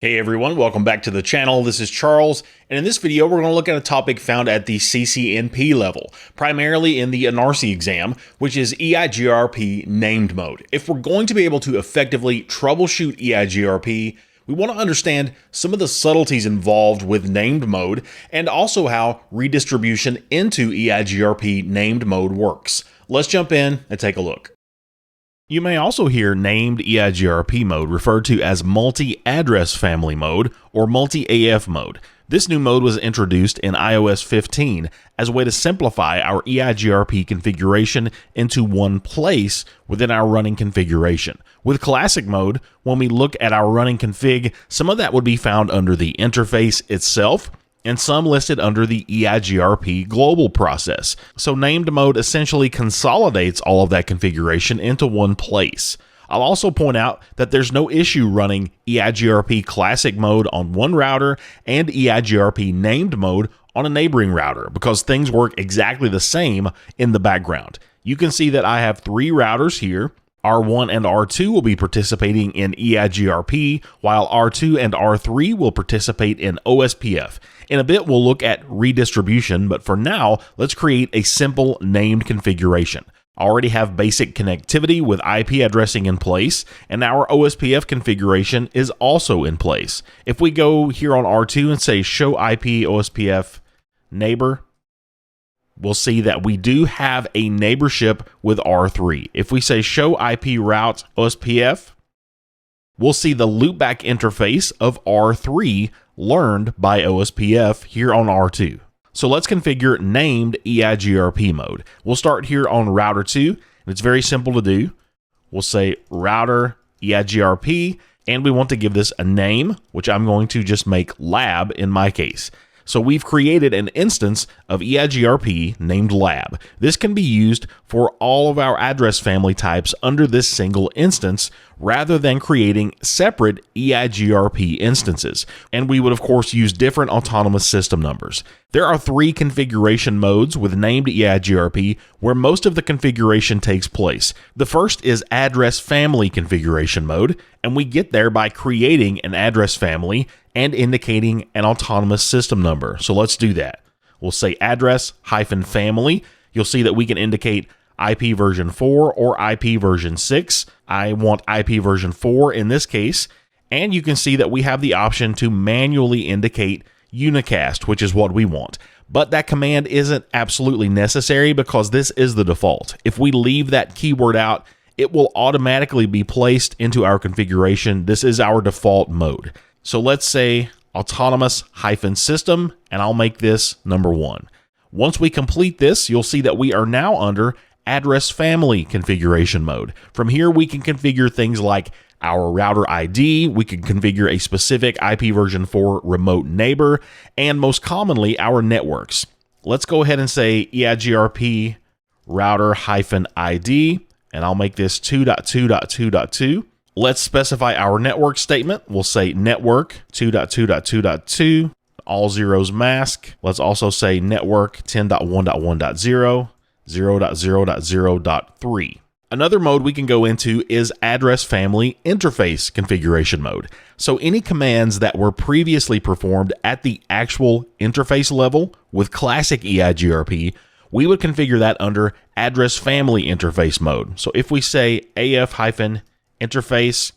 Hey everyone, welcome back to the channel. This is Charles, and in this video we're going to look at a topic found at the CCNP level, primarily in the ENARSI exam, which is EIGRP named mode. If we're going to be able to effectively troubleshoot EIGRP, we want to understand some of the subtleties involved with named mode and also how redistribution into EIGRP named mode works. Let's jump in and take a look. You may also hear named EIGRP mode referred to as multi-address family mode or multi-AF mode. This new mode was introduced in iOS 15 as a way to simplify our EIGRP configuration into one place within our running configuration. With classic mode, when we look at our running config, some of that would be found under the interface itself, and some listed under the EIGRP global process. So named mode essentially consolidates all of that configuration into one place. I'll also point out that there's no issue running EIGRP classic mode on one router and EIGRP named mode on a neighboring router because things work exactly the same in the background. You can see that I have three routers here. R1 and R2 will be participating in EIGRP, while R2 and R3 will participate in OSPF. In a bit, we'll look at redistribution, but for now, let's create a simple named configuration. I already have basic connectivity with IP addressing in place, and our OSPF configuration is also in place. If we go here on R2 and say show IP OSPF neighbor, we'll see that we do have a neighborship with R3. If we say show IP route OSPF, we'll see the loopback interface of R3 learned by OSPF here on R2. So let's configure named EIGRP mode. We'll start here on router 2, and it's very simple to do. We'll say router EIGRP, and we want to give this a name, which I'm going to just make lab in my case. So we've created an instance of EIGRP named lab. This can be used for all of our address family types under this single instance rather than creating separate EIGRP instances. And we would of course use different autonomous system numbers. There are three configuration modes with named EIGRP where most of the configuration takes place. The first is address family configuration mode, and we get there by creating an address family and indicating an autonomous system number. So let's do that. We'll say address-family. You'll see that we can indicate IP version 4 or IP version 6. I want IP version 4 in this case. And you can see that we have the option to manually indicate unicast, which is what we want. But that command isn't absolutely necessary because this is the default. If we leave that keyword out, it will automatically be placed into our configuration. This is our default mode. So let's say autonomous-system, and I'll make this number 1. Once we complete this, you'll see that we are now under address family configuration mode. From here, we can configure things like our router ID, we can configure a specific IP version 4 remote neighbor, and most commonly, our networks. Let's go ahead and say EIGRP router-ID, and I'll make this 2.2.2.2. Let's specify our network statement. We'll say network 2.2.2.2, all zeros mask. Let's also say network 10.1.1.0, 0.0.0.3. Another mode we can go into is address family interface configuration mode. So any commands that were previously performed at the actual interface level with classic EIGRP, we would configure that under address family interface mode. So if we say AF-interface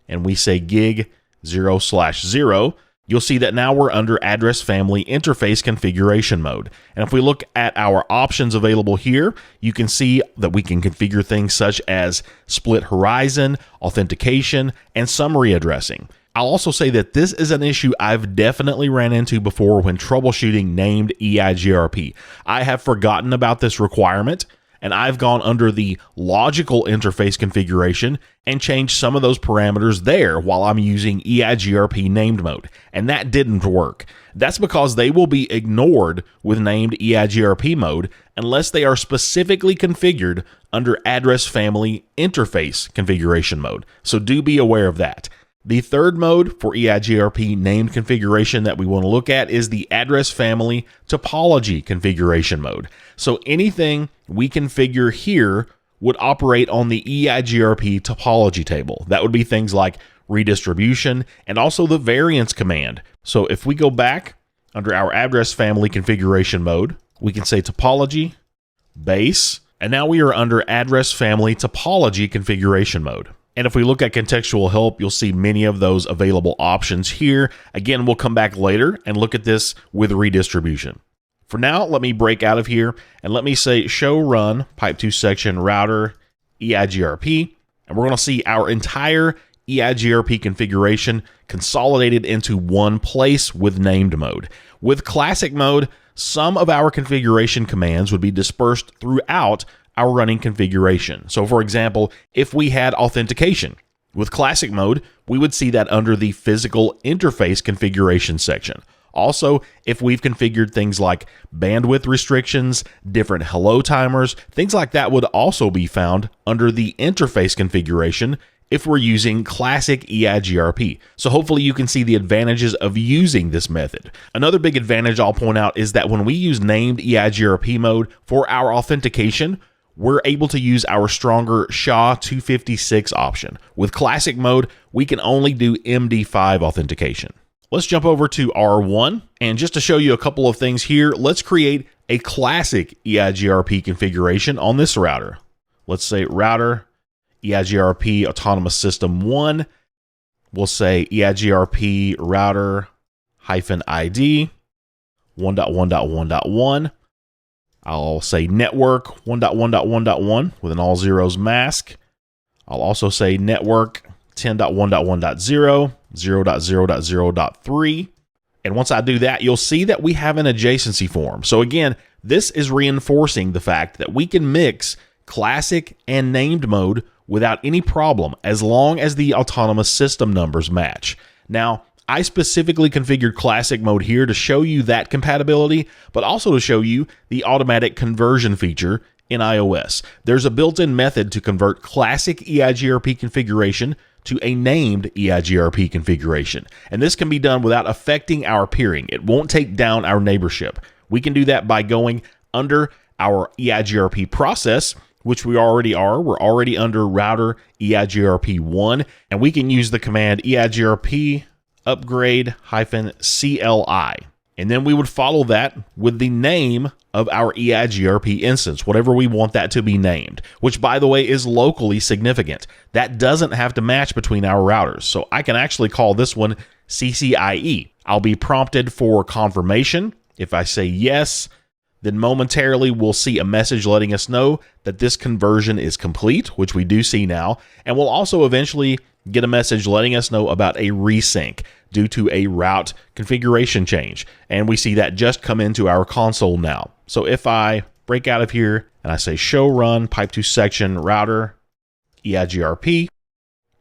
and we say gig 0/0, you'll see that now we're under address family interface configuration mode. And if we look at our options available here, you can see that we can configure things such as split horizon, authentication, and summary addressing. I'll also say that this is an issue I've definitely ran into before when troubleshooting named EIGRP. I have forgotten about this requirement, and I've gone under the logical interface configuration and changed some of those parameters there while I'm using EIGRP named mode, and that didn't work. That's because they will be ignored with named EIGRP mode unless they are specifically configured under address family interface configuration mode. So do be aware of that. The third mode for EIGRP named configuration that we want to look at is the address family topology configuration mode. So anything we configure here would operate on the EIGRP topology table. That would be things like redistribution, and also the variance command. So if we go back under our address family configuration mode, we can say topology, base, and now we are under address family topology configuration mode. And if we look at contextual help, you'll see many of those available options here. Again, we'll come back later and look at this with redistribution. For now, let me break out of here and let me say show run pipe 2 section router EIGRP, and we're going to see our entire EIGRP configuration consolidated into one place with named mode. With classic mode, some of our configuration commands would be dispersed throughout our running configuration. So for example, if we had authentication, with classic mode, we would see that under the physical interface configuration section. Also, if we've configured things like bandwidth restrictions, different hello timers, things like that would also be found under the interface configuration if we're using classic EIGRP. So hopefully you can see the advantages of using this method. Another big advantage I'll point out is that when we use named EIGRP mode for our authentication, we're able to use our stronger SHA-256 option. With classic mode, we can only do MD5 authentication. Let's jump over to R1, and just to show you a couple of things here, let's create a classic EIGRP configuration on this router. Let's say router EIGRP autonomous system 1. We'll say EIGRP router -ID 1.1.1.1. I'll say network 1.1.1.1 with an all zeros mask. I'll also say network 10.1.1.0, 0.0.0.3. And once I do that, you'll see that we have an adjacency form. So again, this is reinforcing the fact that we can mix classic and named mode without any problem as long as the autonomous system numbers match. Now, I specifically configured classic mode here to show you that compatibility, but also to show you the automatic conversion feature in iOS. There's a built-in method to convert classic EIGRP configuration to a named EIGRP configuration. And this can be done without affecting our peering. It won't take down our neighborship. We can do that by going under our EIGRP process, which we already are. We're already under router EIGRP1, and we can use the command EIGRP upgrade -CLI. And then we would follow that with the name of our EIGRP instance, whatever we want that to be named, which by the way is locally significant. That doesn't have to match between our routers. So I can actually call this one CCIE. I'll be prompted for confirmation. If I say yes, then momentarily we'll see a message letting us know that this conversion is complete, which we do see now. And we'll also eventually get a message letting us know about a resync due to a route configuration change. And we see that just come into our console now. So if I break out of here and I say show run pipe 2 section router EIGRP,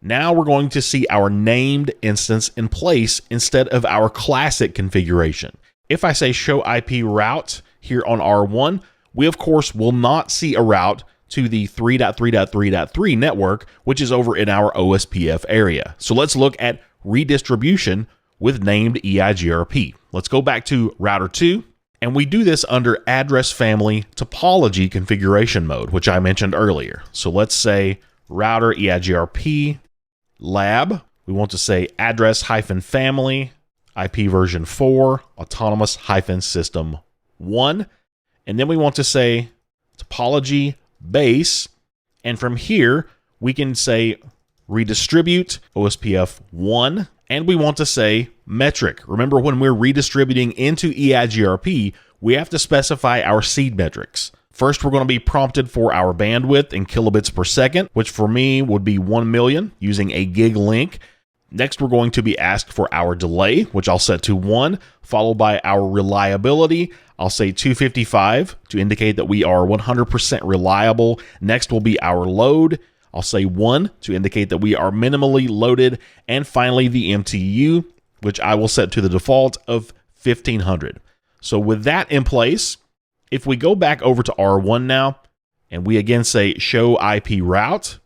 now we're going to see our named instance in place instead of our classic configuration. If I say show IP route here on R1, we of course will not see a route to the 3.3.3.3 network, which is over in our OSPF area. So let's look at redistribution with named EIGRP. Let's go back to router 2, and we do this under address family topology configuration mode, which I mentioned earlier. So let's say router EIGRP lab. We want to say address-family IP version 4 autonomous-system 1. And then we want to say topology base. And from here, we can say redistribute OSPF 1. And we want to say metric. Remember, when we're redistributing into EIGRP, we have to specify our seed metrics. First, we're going to be prompted for our bandwidth in kilobits per second, which for me would be 1 million using a gig link. Next, we're going to be asked for our delay, which I'll set to 1, followed by our reliability. I'll say 255 to indicate that we are 100% reliable. Next will be our load. I'll say 1 to indicate that we are minimally loaded. And finally, the MTU, which I will set to the default of 1500. So with that in place, if we go back over to R1 now, and we again say show IP route,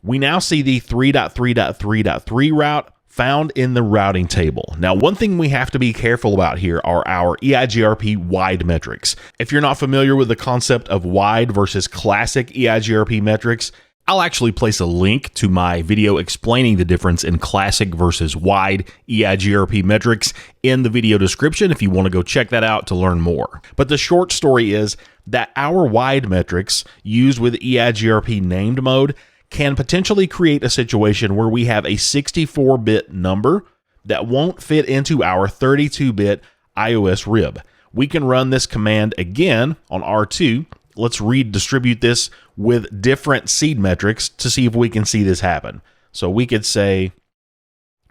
we now see the 3.3.3.3 route found in the routing table. Now, one thing we have to be careful about here are our EIGRP wide metrics. If you're not familiar with the concept of wide versus classic EIGRP metrics, I'll actually place a link to my video explaining the difference in classic versus wide EIGRP metrics in the video description if you want to go check that out to learn more. But the short story is that our wide metrics used with EIGRP named mode can potentially create a situation where we have a 64-bit number that won't fit into our 32-bit iOS rib. We can run this command again on R2. Let's redistribute this with different seed metrics to see if we can see this happen. So we could say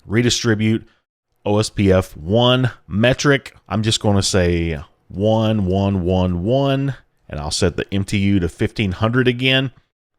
redistribute OSPF 1 metric. I'm just going to say 1111, and I'll set the MTU to 1500 again.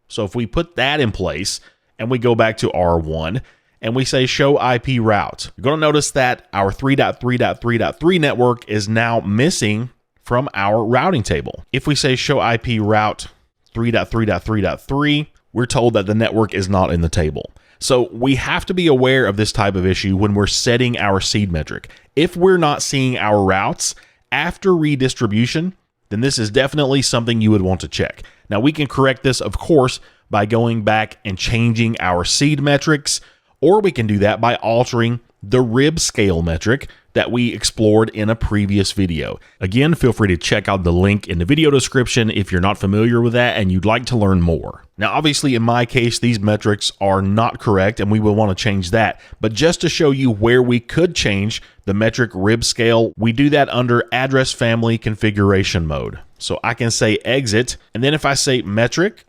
So if we put that in place and we go back to R1 and we say show IP route, you're going to notice that our 3.3.3.3 network is now missing from our routing table. If we say show IP route 3.3.3.3, we're told that the network is not in the table. So we have to be aware of this type of issue when we're setting our seed metric. If we're not seeing our routes after redistribution, then this is definitely something you would want to check. Now we can correct this, of course, by going back and changing our seed metrics, or we can do that by altering the rib scale metric that we explored in a previous video. Again, feel free to check out the link in the video description if you're not familiar with that and you'd like to learn more. Now, obviously, in my case, these metrics are not correct and we will want to change that. But just to show you where we could change the metric rib scale, we do that under address family configuration mode. So I can say exit, and then if I say metric,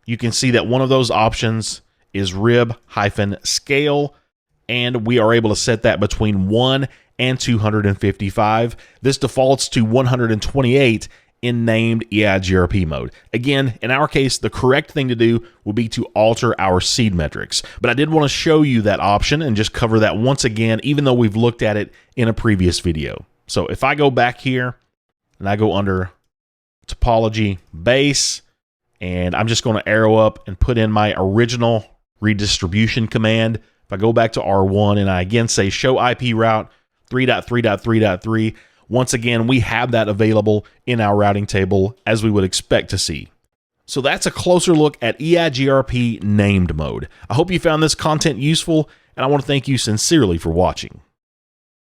you can see that one of those options is rib-scale, and we are able to set that between 1 and 255. This defaults to 128 in named EIGRP mode. Again, in our case, the correct thing to do would be to alter our seed metrics. But I did want to show you that option and just cover that once again, even though we've looked at it in a previous video. So if I go back here and I go under topology base, and I'm just going to arrow up and put in my original redistribution command. If I go back to R1 and I again say show IP route 3.3.3.3, once again, we have that available in our routing table as we would expect to see. So that's a closer look at EIGRP named mode. I hope you found this content useful, and I want to thank you sincerely for watching.